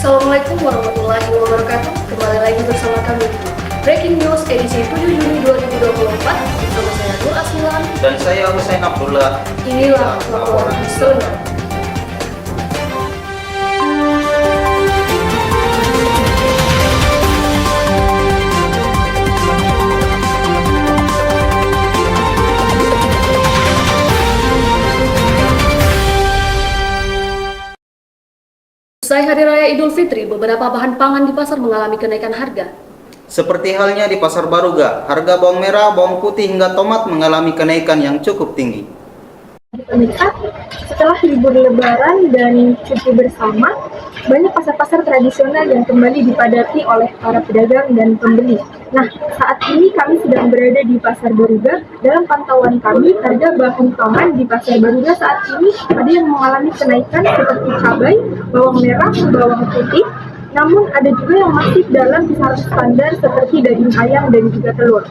Assalamualaikum warahmatullahi wabarakatuh. Kembali lagi bersama kami di Breaking News edisi 7 Juni 2024 bersama saya Nur Asmilan dan saya Husain Abdullah. Inilah laporan selengkapnya. Usai Hari Raya Idul Fitri, beberapa bahan pangan di pasar mengalami kenaikan harga. Seperti halnya di Pasar Baruga, harga bawang merah, bawang putih hingga tomat mengalami kenaikan yang cukup tinggi. Pemirsa, setelah libur Lebaran dan cuti bersama, banyak pasar-pasar tradisional yang kembali dipadati oleh para pedagang dan pembeli. Nah, saat ini kami sedang berada di Pasar Baruga. Dalam pantauan kami, harga bahan pangan di Pasar Baruga saat ini ada yang mengalami kenaikan seperti cabai, bawang merah, bawang putih. Namun ada juga yang masih dalam kisaran standar seperti daging ayam dan juga telur.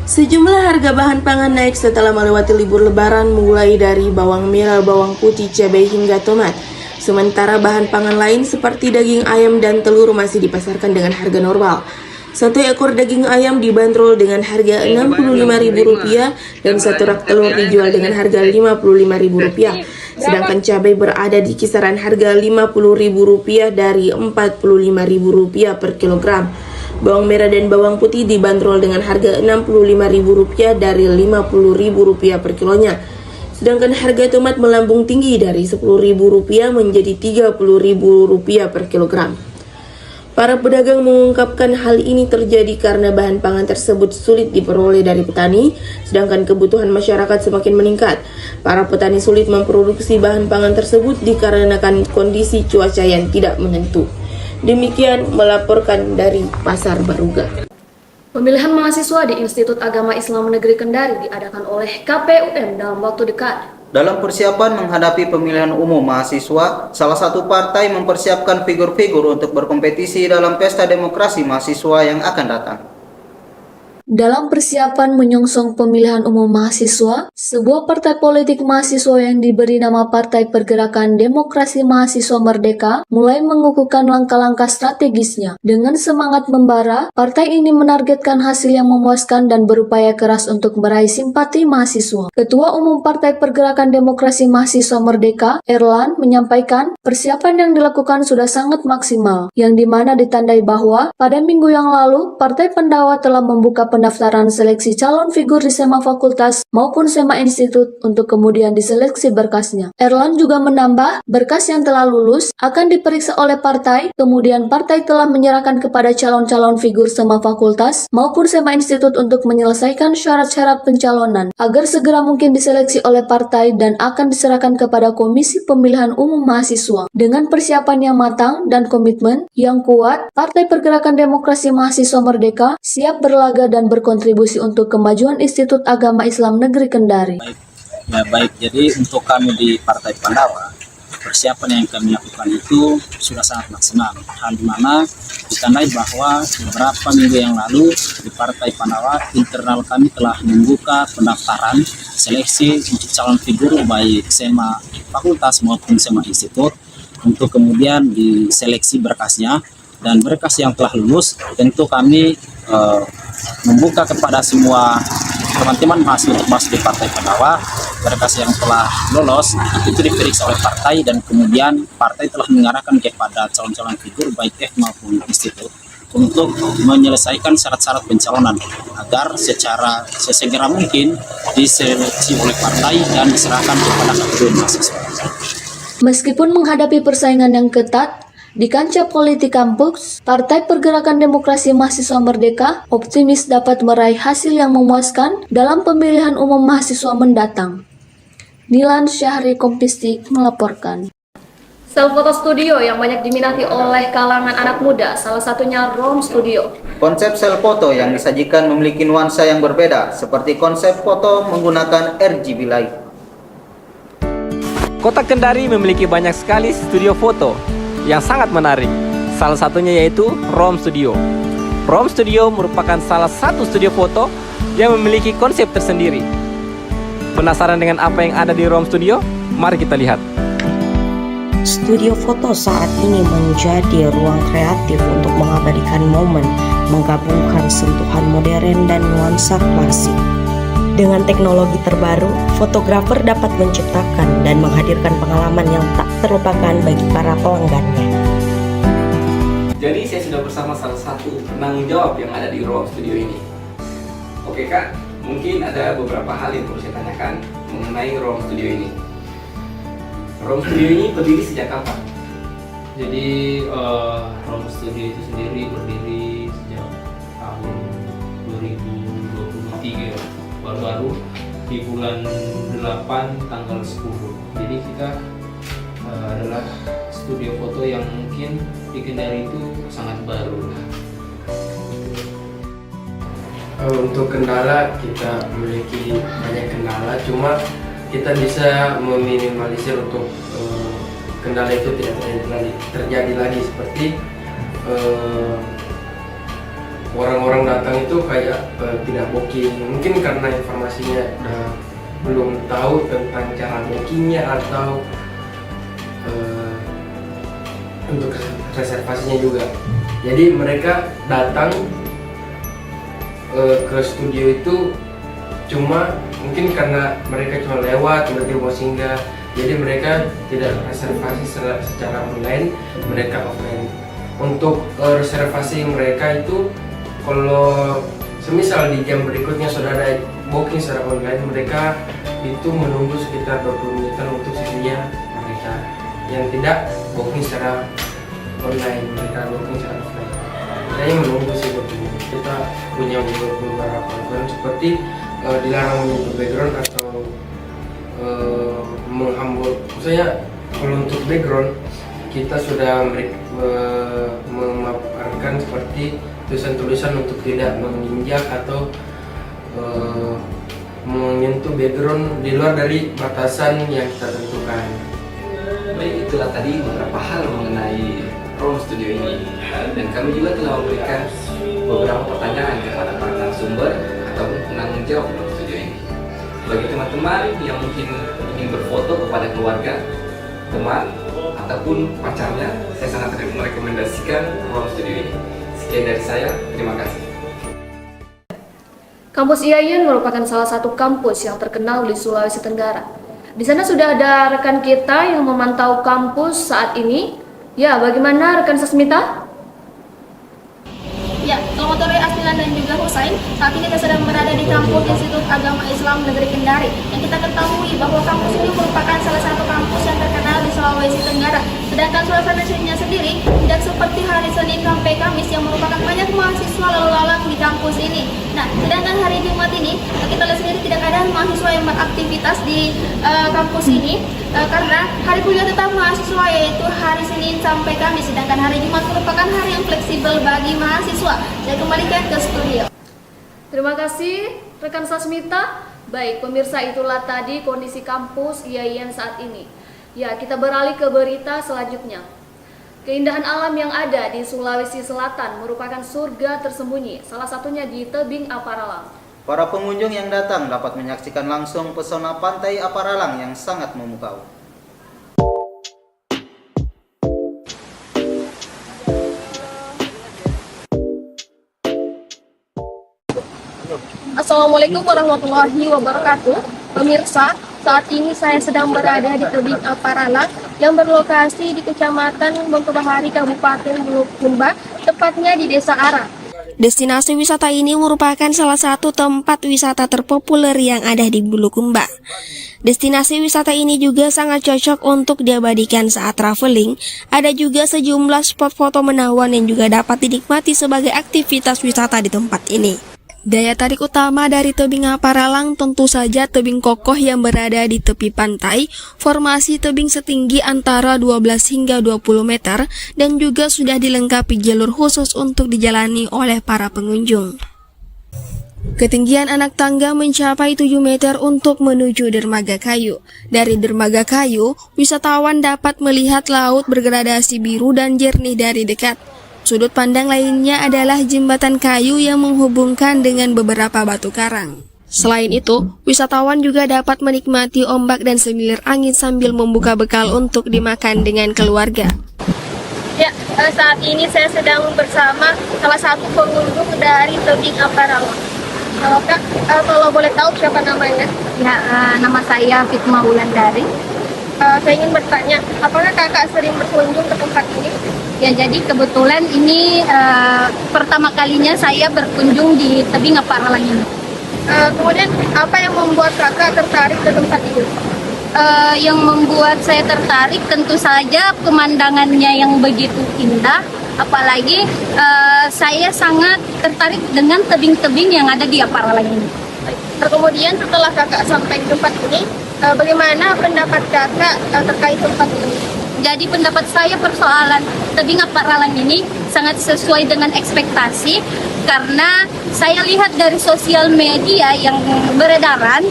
Sejumlah harga bahan pangan naik setelah melewati libur lebaran mulai dari bawang merah, bawang putih, cabai hingga tomat. Sementara bahan pangan lain seperti daging ayam dan telur masih dipasarkan dengan harga normal. Satu ekor daging ayam dibanderol dengan harga Rp65.000 dan satu rak telur dijual dengan harga Rp55.000. Sedangkan cabai berada di kisaran harga Rp50.000 dari Rp45.000 per kilogram. Bawang merah dan bawang putih dibanderol dengan harga Rp65.000 dari Rp50.000 per kilonya. Sedangkan harga tomat melambung tinggi dari Rp10.000 menjadi Rp30.000 per kilogram. Para pedagang mengungkapkan hal ini terjadi karena bahan pangan tersebut sulit diperoleh dari petani, sedangkan kebutuhan masyarakat semakin meningkat. Para petani sulit memproduksi bahan pangan tersebut dikarenakan kondisi cuaca yang tidak menentu. Demikian melaporkan dari Pasar Baruga. Pemilihan mahasiswa di Institut Agama Islam Negeri Kendari diadakan oleh KPUM dalam waktu dekat. Dalam persiapan menghadapi pemilihan umum mahasiswa, salah satu partai mempersiapkan figur-figur untuk berkompetisi dalam pesta demokrasi mahasiswa yang akan datang. Dalam persiapan menyongsong pemilihan umum mahasiswa, sebuah partai politik mahasiswa yang diberi nama Partai Pergerakan Demokrasi Mahasiswa Merdeka mulai mengukuhkan langkah-langkah strategisnya. Dengan semangat membara, partai ini menargetkan hasil yang memuaskan dan berupaya keras untuk meraih simpati mahasiswa. Ketua Umum Partai Pergerakan Demokrasi Mahasiswa Merdeka, Erlan, menyampaikan persiapan yang dilakukan sudah sangat maksimal, yang dimana ditandai bahwa pada minggu yang lalu, Partai Pendawa telah membuka pendaftaran seleksi calon figur di SEMA fakultas maupun SEMA institut untuk kemudian diseleksi berkasnya. Erlan juga menambah, berkas yang telah lulus akan diperiksa oleh partai, kemudian partai telah menyerahkan kepada calon-calon figur SEMA fakultas maupun SEMA institut untuk menyelesaikan syarat-syarat pencalonan agar segera mungkin diseleksi oleh partai dan akan diserahkan kepada Komisi Pemilihan Umum Mahasiswa. Dengan persiapan yang matang dan komitmen yang kuat, Partai Pergerakan Demokrasi Mahasiswa Merdeka siap berlaga dan berkontribusi untuk kemajuan Institut Agama Islam Negeri Kendari. Baik. Jadi untuk kami di Partai Pandawa, persiapan yang kami lakukan itu sudah sangat maksimal. Hal di mana ditandai bahwa beberapa minggu yang lalu di Partai Pandawa internal kami telah membuka pendaftaran seleksi untuk calon figur baik SEMA fakultas maupun SEMA institut untuk kemudian diseleksi berkasnya, dan berkas yang telah lulus tentu kami membuka kepada semua teman-teman mahasiswa untuk masuk di Partai Pandawa. Berkas yang telah lolos itu diperiksa oleh partai dan kemudian partai telah mengarahkan kepada calon-calon figur baik F maupun institut untuk menyelesaikan syarat-syarat pencalonan agar secara sesegera mungkin diseleksi oleh partai dan diserahkan kepada KPU mahasiswa. Meskipun menghadapi persaingan yang ketat di kancah politik kampus, Partai Pergerakan Demokrasi Mahasiswa Merdeka optimis dapat meraih hasil yang memuaskan dalam pemilihan umum mahasiswa mendatang. Nilan Syahri Kompistik melaporkan. Self-photo studio yang banyak diminati oleh kalangan anak muda, salah satunya Rom Studio. Konsep self-foto yang disajikan memiliki nuansa yang berbeda, seperti konsep foto menggunakan RGB light. Kota Kendari memiliki banyak sekali studio foto yang sangat menarik. Salah satunya yaitu Rom Studio. Rom Studio merupakan salah satu studio foto yang memiliki konsep tersendiri. Penasaran dengan apa yang ada di Rom Studio? Mari kita lihat. Studio foto saat ini menjadi ruang kreatif untuk mengabadikan momen, menggabungkan sentuhan modern dan nuansa klasik. Dengan teknologi terbaru, fotografer dapat menciptakan dan menghadirkan pengalaman yang tak terlupakan bagi para pelanggannya. Jadi saya sudah bersama salah satu penanggung jawab yang ada di ruang studio ini. Oke Kak, mungkin ada beberapa hal yang perlu saya tanyakan mengenai ruang studio ini. Ruang studio ini berdiri sejak kapan? Jadi Ruang Studio itu sendiri berdiri sejak tahun 2023 ya, baru-baru di bulan 8 tanggal 10. Jadi kita adalah studio foto yang mungkin di Kendari itu sangat baru. Untuk kendala, kita memiliki banyak kendala, cuma kita bisa meminimalisir untuk kendala itu tidak terjadi lagi, seperti orang-orang datang itu kayak tidak booking, mungkin karena informasinya belum tahu tentang cara bookingnya atau untuk reservasinya juga. Jadi mereka datang ke studio itu cuma mungkin karena mereka cuma lewat, tiba-tiba mau singgah, jadi mereka tidak reservasi secara online, mereka offline. Untuk reservasi mereka itu, kalau semisal di jam berikutnya sudah ada booking secara online, mereka itu menunggu sekitar 20 menitan untuk sesinya mereka. Yang tidak booking secara online, mereka booking secara offline. Saya menunggu sih booking. Kita punya beberapa aturan seperti dilarang menyentuh background atau menghambur. Misalnya kalau untuk background kita sudah memaparkan seperti tulisan-tulisan untuk tidak menginjak atau menyentuh background di luar dari batasan yang kita tentukan. Baik, itulah tadi beberapa hal mengenai ruang studio ini, dan kami juga telah memberikan beberapa pertanyaan kepada para narasumber ataupun penanggung jawab ruang studio ini. Bagi teman-teman yang mungkin ingin berfoto kepada keluarga, teman, ataupun pacarnya, saya sangat merekomendasikan ruang studio ini. Sekian dari saya, terima kasih. Kampus IAIN merupakan salah satu kampus yang terkenal di Sulawesi Tenggara. Di sana sudah ada rekan kita yang memantau kampus saat ini. Ya, bagaimana rekan Sasmita? Ya, selamat sore Asmilan dan juga Husain. Saat ini kita sedang berada di kampus Institut Agama Islam Negeri Kendari. Yang kita ketahui bahwa kampus ini merupakan salah satu kampus yang terkenal di Sulawesi Tenggara. Sedangkan suasana sendiri tidak seperti hari Senin sampai Kamis yang merupakan banyak mahasiswa lalu lalang di kampus ini. Nah, sedangkan hari Jumat ini kita lihat sendiri tidak ada mahasiswa yang beraktivitas di kampus ini karena hari kuliah tetap mahasiswa yaitu hari Senin sampai Kamis. Sedangkan hari Jumat merupakan hari yang fleksibel bagi mahasiswa. Saya kembalikan ke studio. Terima kasih rekan Sasmita. Baik, pemirsa, itulah tadi kondisi kampus IAIN saat ini. Ya, kita beralih ke berita selanjutnya. Keindahan alam yang ada di Sulawesi Selatan merupakan surga tersembunyi, salah satunya di Tebing Aparalang. Para pengunjung yang datang dapat menyaksikan langsung pesona pantai Aparalang yang sangat memukau. Assalamualaikum warahmatullahi wabarakatuh. Pemirsa, saat ini saya sedang berada di Tebing Aparalang yang berlokasi di Kecamatan Bontobahari, Kabupaten Bulukumba, tepatnya di Desa Ara. Destinasi wisata ini merupakan salah satu tempat wisata terpopuler yang ada di Bulukumba. Destinasi wisata ini juga sangat cocok untuk diabadikan saat traveling. Ada juga sejumlah spot foto menawan yang juga dapat dinikmati sebagai aktivitas wisata di tempat ini. Daya tarik utama dari Tebing Aparalang tentu saja tebing kokoh yang berada di tepi pantai, formasi tebing setinggi antara 12 hingga 20 meter, dan juga sudah dilengkapi jalur khusus untuk dijalani oleh para pengunjung. Ketinggian anak tangga mencapai 7 meter untuk menuju dermaga kayu. Dari dermaga kayu, wisatawan dapat melihat laut bergradasi biru dan jernih dari dekat. Sudut pandang lainnya adalah jembatan kayu yang menghubungkan dengan beberapa batu karang. Selain itu, wisatawan juga dapat menikmati ombak dan semilir angin sambil membuka bekal untuk dimakan dengan keluarga. Ya, saat ini saya sedang bersama salah satu pengunjung dari tebing Aparawa. Kak, kalau boleh tahu siapa namanya? Ya, nama saya Fitma Wulandari. Saya ingin bertanya, apakah kakak sering berkunjung ke tempat ini? Ya, jadi kebetulan ini pertama kalinya saya berkunjung di tebing Aparalang ini. Kemudian, apa yang membuat kakak tertarik ke tempat ini? Yang membuat saya tertarik tentu saja pemandangannya yang begitu indah. Apalagi saya sangat tertarik dengan tebing-tebing yang ada di Aparalang ini. Kemudian setelah kakak sampai di tempat ini, bagaimana pendapat kakak terkait tempat ini? Jadi pendapat saya persoalan tebing Aparalang ini sangat sesuai dengan ekspektasi karena saya lihat dari sosial media yang beredaran,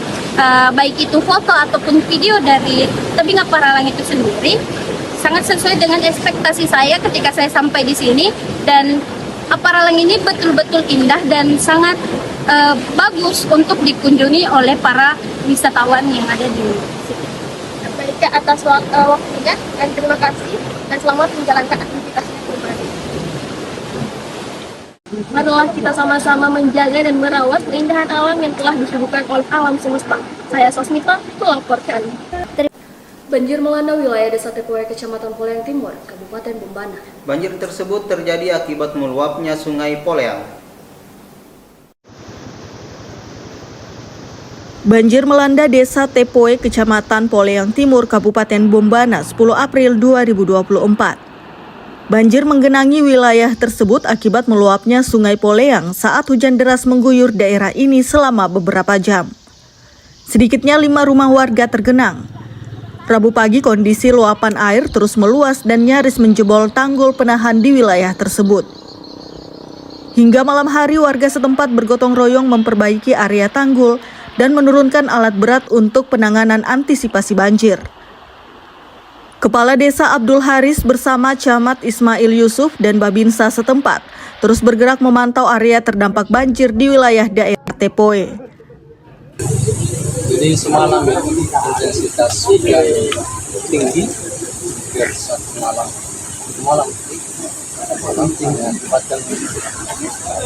baik itu foto ataupun video dari tebing Aparalang itu sendiri, sangat sesuai dengan ekspektasi saya ketika saya sampai di sini, dan Aparalang ini betul-betul indah dan sangat bagus untuk dikunjungi oleh para wisatawan yang ada di sini. Baik, Kak, atas waktunya dan terima kasih dan selamat menjalankan aktivitasnya kembali. Marilah kita sama-sama menjaga dan merawat keindahan alam yang telah disuguhkan oleh alam semesta. Saya Sosmita melaporkan. Banjir melanda wilayah Desa Tepoe, Kecamatan Poleang Timur, Kabupaten Bombana. Banjir tersebut terjadi akibat meluapnya Sungai Poleang. Banjir melanda Desa Tepoe, Kecamatan Poleang Timur, Kabupaten Bombana 10 April 2024. Banjir menggenangi wilayah tersebut akibat meluapnya Sungai Poleang saat hujan deras mengguyur daerah ini selama beberapa jam. Sedikitnya 5 rumah warga tergenang. Rabu pagi kondisi luapan air terus meluas dan nyaris menjebol tanggul penahan di wilayah tersebut. Hingga malam hari warga setempat bergotong royong memperbaiki area tanggul dan menurunkan alat berat untuk penanganan antisipasi banjir. Kepala Desa Abdul Haris bersama Camat Ismail Yusuf dan Babinsa setempat terus bergerak memantau area terdampak banjir di wilayah daerah Tepoe. Jadi semalam intensitas hujan tinggi, hampir satu malam tinggi akibatkan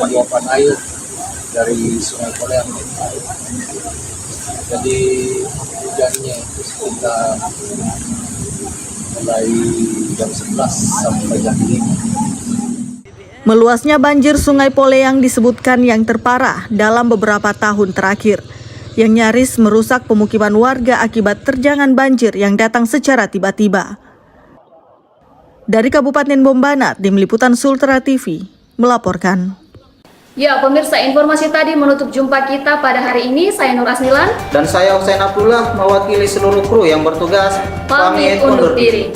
meluapan air dari Sungai Poleang. Jadi hujannya itu sekitar mulai jam 11 sampai jam 5. Meluasnya banjir Sungai Poleang disebutkan yang terparah dalam beberapa tahun terakhir, yang nyaris merusak pemukiman warga akibat terjangan banjir yang datang secara tiba-tiba. Dari Kabupaten Bombana, Tim Liputan Sultra TV melaporkan. Ya, pemirsa, informasi tadi menutup jumpa kita pada hari ini. Saya Nur Asnilan Dan saya Husain Abdullah mewakili seluruh kru yang bertugas. pamit undur diri.